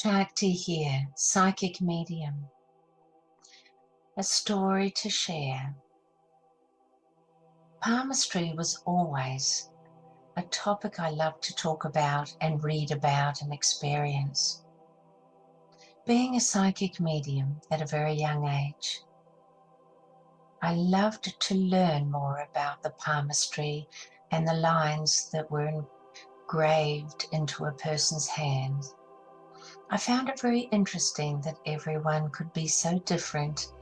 Shakti here, psychic medium. A story to share. Palmistry was always a topic I loved to talk about and read about and experience. Being a psychic medium at a very young age, I loved to learn more about the palmistry and the lines that were engraved into a person's hand. I found it very interesting that everyone could be so different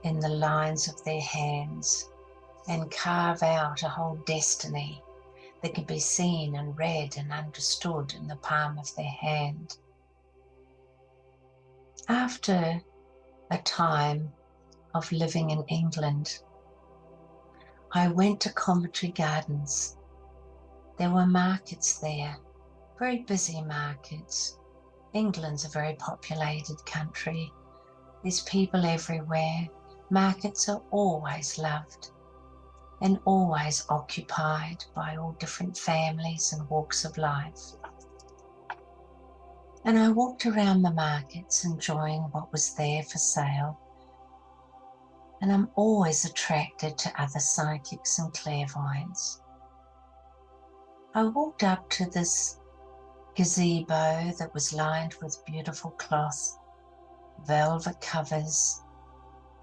in the lines of their hands and carve out a whole destiny that could be seen and read and understood in the palm of their hand. After a time of living in England, I went to Covent Garden. There were markets there, very busy markets. England's a very populated country. There's people everywhere. Markets are always loved and always occupied by all different families and walks of life. And I walked around the markets enjoying what was there for sale. And I'm always attracted to other psychics and clairvoyants. I walked up to this gazebo that was lined with beautiful cloth, velvet covers,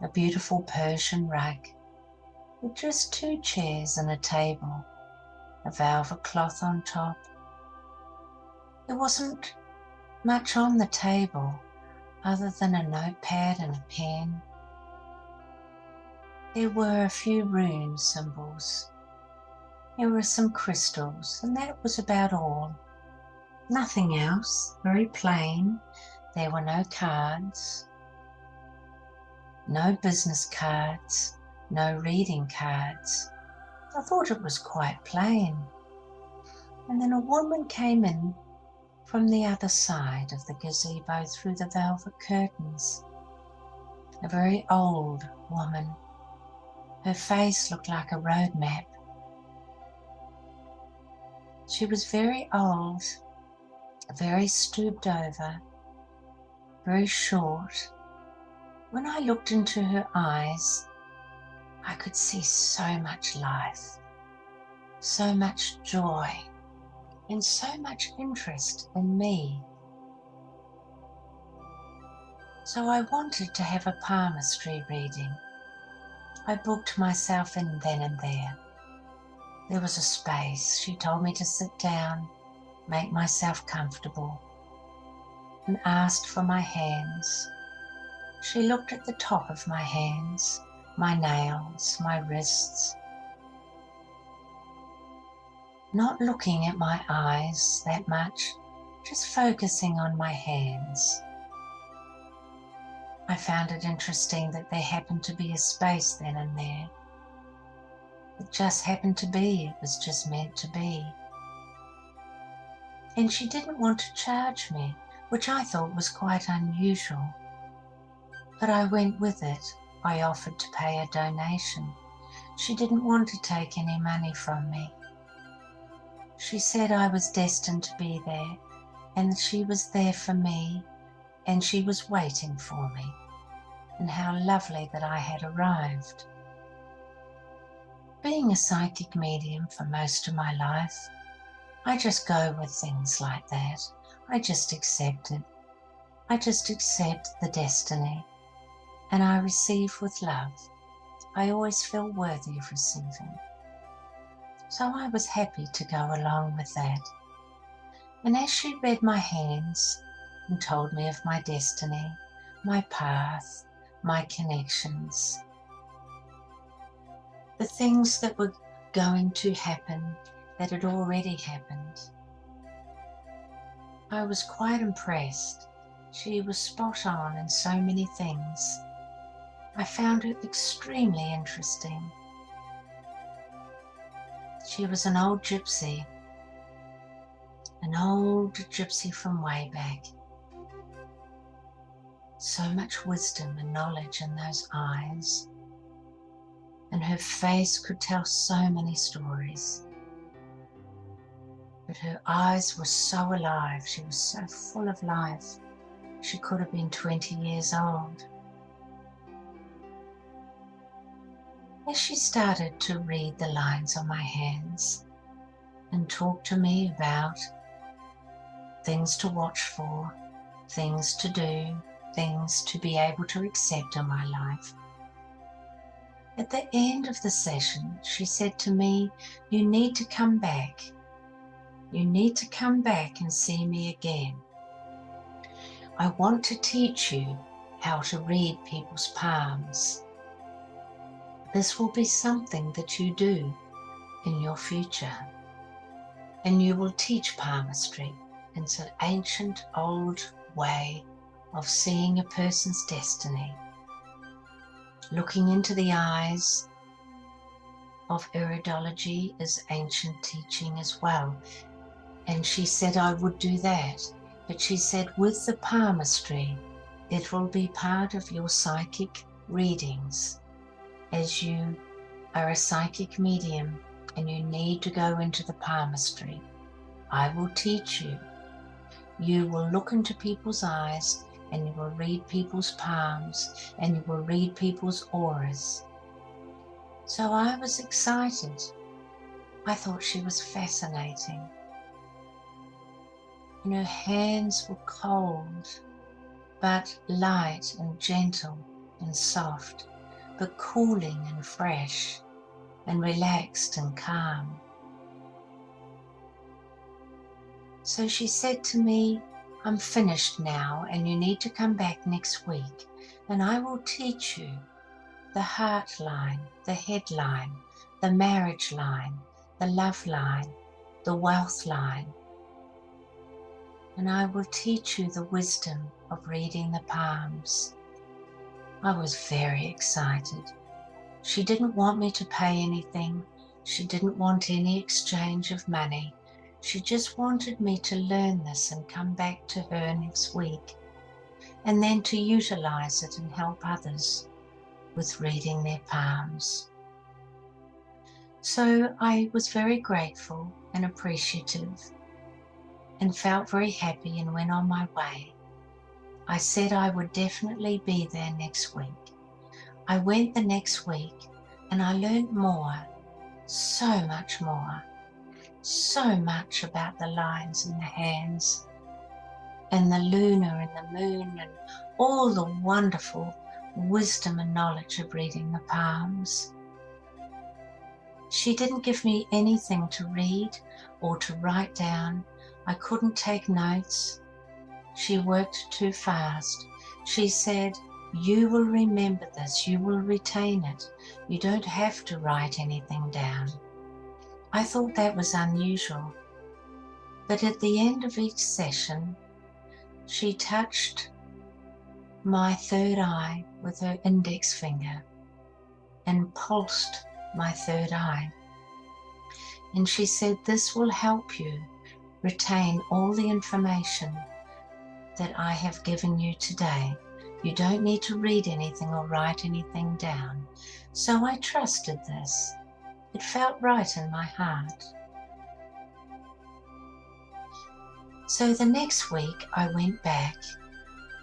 a beautiful Persian rug, with just 2 chairs and a table, a velvet cloth on top. There wasn't much on the table other than a notepad and a pen. There were a few rune symbols. There were some crystals, and that was about all. Nothing else, very plain. There were no cards, no business cards, no reading cards. I thought it was quite plain. And then a woman came in from the other side of the gazebo through the velvet curtains. A very old woman. Her face looked like a road map. She was very old, very stooped over, very short. When I looked into her eyes, I could see so much life, so much joy, and so much interest in me. So I wanted to have a palmistry reading. I booked myself in then and there. There was a space. She told me to sit down, make myself comfortable, and asked for my hands. She looked at the top of my hands, my nails, my wrists, not looking at my eyes that much, just focusing on my hands. I found it interesting that there happened to be a space then and there. It just happened to be, it was just meant to be. And she didn't want to charge me, which I thought was quite unusual. But I went with it. I offered to pay a donation. She didn't want to take any money from me. She said I was destined to be there, and she was there for me, and she was waiting for me, and how lovely that I had arrived. Being a psychic medium for most of my life, I just go with things like that. I just accept it. I just accept the destiny, and I receive with love. I always feel worthy of receiving. So I was happy to go along with that. And as she read my hands and told me of my destiny, my path, my connections, the things that were going to happen, that had already happened, I was quite impressed. She was spot on in so many things. I found it extremely interesting. She was an old gypsy from way back. So much wisdom and knowledge in those eyes, and her face could tell so many stories. But her eyes were so alive, she was so full of life. She could have been 20 years old. As she started to read the lines on my hands and talk to me about things to watch for, things to do, things to be able to accept in my life, at the end of the session, she said to me, "You need to come back. You need to come back and see me again. I want to teach you how to read people's palms. This will be something that you do in your future. And you will teach palmistry. It's an ancient, old way of seeing a person's destiny. Looking into the eyes of iridology is ancient teaching as well." And she said I would do that. But she said with the palmistry, it will be part of your psychic readings. As you are a psychic medium and you need to go into the palmistry, I will teach you. You will look into people's eyes and you will read people's palms and you will read people's auras. So I was excited. I thought she was fascinating. And her hands were cold, but light and gentle and soft, but cooling and fresh and relaxed and calm. So she said to me, "I'm finished now and you need to come back next week and I will teach you the heart line, the head line, the marriage line, the love line, the wealth line. And I will teach you the wisdom of reading the palms." I was very excited. She didn't want me to pay anything. She didn't want any exchange of money. She just wanted me to learn this and come back to her next week, and then to utilize it and help others with reading their palms. So I was very grateful and appreciative and felt very happy and went on my way. I said I would definitely be there next week. I went the next week and I learned more, so much more, so much about the lines in the hands and the lunar and the moon and all the wonderful wisdom and knowledge of reading the palms. She didn't give me anything to read or to write down. I couldn't take notes. She worked too fast. She said, "You will remember this, you will retain it. You don't have to write anything down." I thought that was unusual. But at the end of each session, she touched my third eye with her index finger and pulsed my third eye. And she said, "This will help you retain all the information that I have given you today. You don't need to read anything or write anything down." So I trusted this. It felt right in my heart. So the next week I went back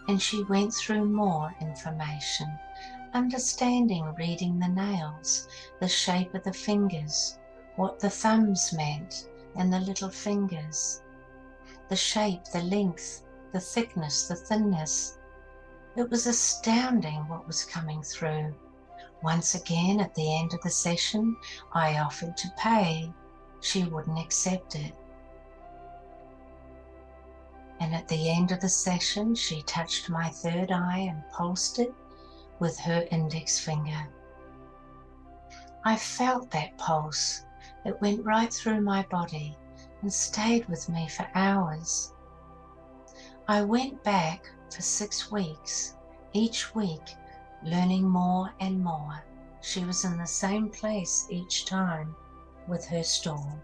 and she went through more information, understanding reading the nails, the shape of the fingers, what the thumbs meant and the little fingers, the shape, the length, the thickness, the thinness. It was astounding what was coming through. Once again, at the end of the session, I offered to pay. She wouldn't accept it. And at the end of the session, she touched my third eye and pulsed it with her index finger. I felt that pulse. It went right through my body and stayed with me for hours. I went back for 6 weeks, each week learning more and more. She was in the same place each time with her stall.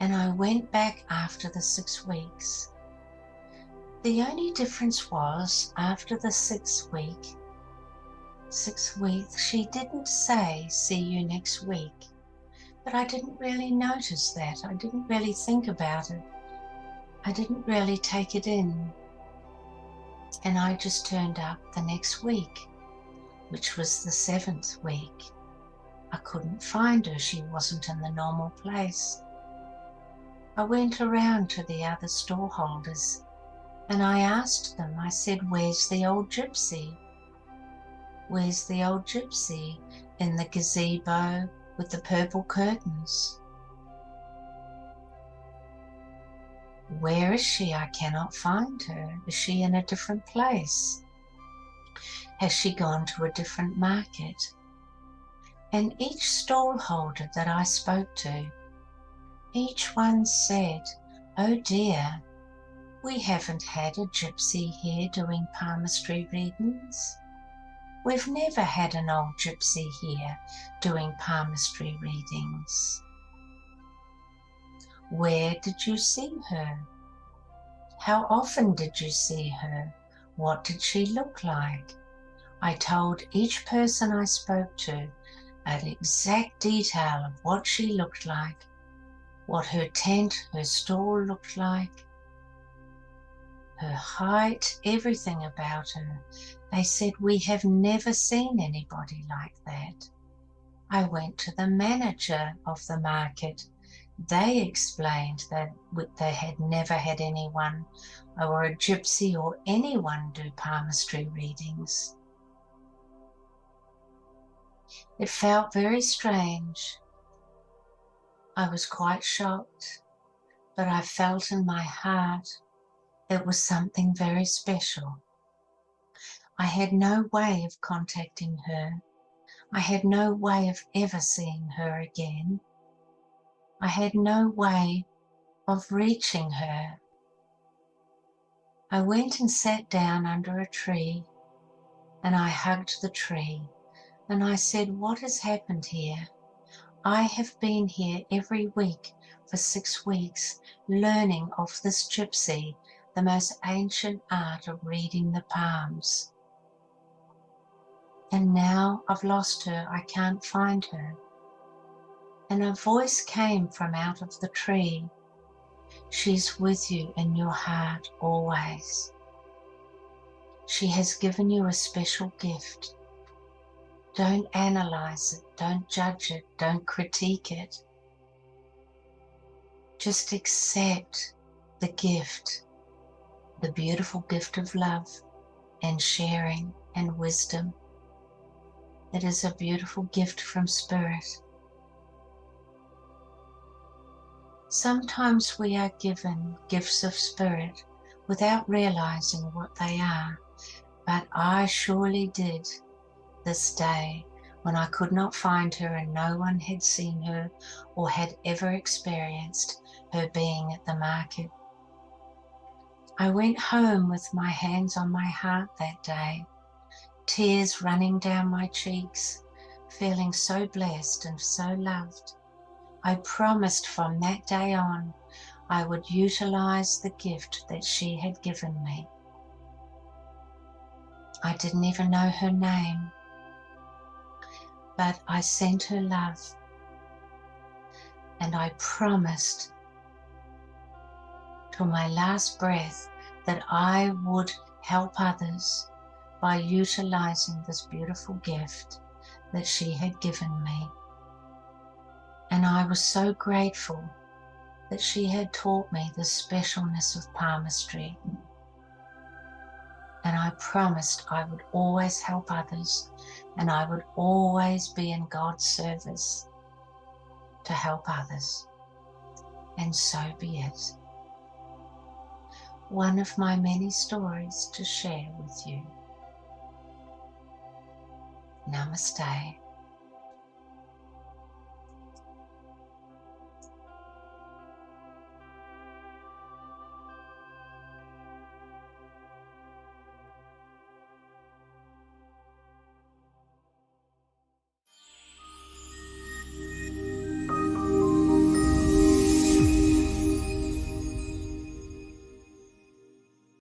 And I went back after the 6 weeks. The only difference was after the 6th week, she didn't say, "See you next week." But I didn't really notice that. I didn't really think about it. I didn't really take it in, and I just turned up the next week, which was the 7th week. I couldn't find her. She wasn't in the normal place. I went around to the other storeholders and I asked them, I said, "Where's the old gypsy? Where's the old gypsy in the gazebo with the purple curtains? Where is she? I cannot find her. Is she in a different place? Has she gone to a different market?" And each stallholder that I spoke to, each one said, "Oh dear, we haven't had a gypsy here doing palmistry readings. We've never had an old gypsy here doing palmistry readings. Where did you see her? How often did you see her? What did she look like?" I told each person I spoke to an exact detail of what she looked like, what her tent, her stall looked like, her height, everything about her. They said, "We have never seen anybody like that." I went to the manager of the market. They explained that they had never had anyone or a gypsy or anyone do palmistry readings. It felt very strange. I was quite shocked, but I felt in my heart it was something very special. I had no way of contacting her. I had no way of ever seeing her again. I had no way of reaching her. I went and sat down under a tree, and I hugged the tree, and I said, "What has happened here? I have been here every week for 6 weeks, learning of this gypsy, the most ancient art of reading the palms. And now I've lost her. I can't find her." And a voice came from out of the tree. "She's with you in your heart always. She has given you a special gift. Don't analyze it, don't judge it, don't critique it. Just accept the gift, the beautiful gift of love and sharing and wisdom. It is a beautiful gift from Spirit." Sometimes we are given gifts of Spirit without realizing what they are, but I surely did this day when I could not find her and no one had seen her or had ever experienced her being at the market. I went home with my hands on my heart that day, tears running down my cheeks, feeling so blessed and so loved. I promised from that day on I would utilize the gift that she had given me. I didn't even know her name, but I sent her love, and I promised till my last breath that I would help others by utilizing this beautiful gift that she had given me. And I was so grateful that she had taught me the specialness of palmistry. And I promised I would always help others, and I would always be in God's service to help others. And so be it. One of my many stories to share with you. Namaste.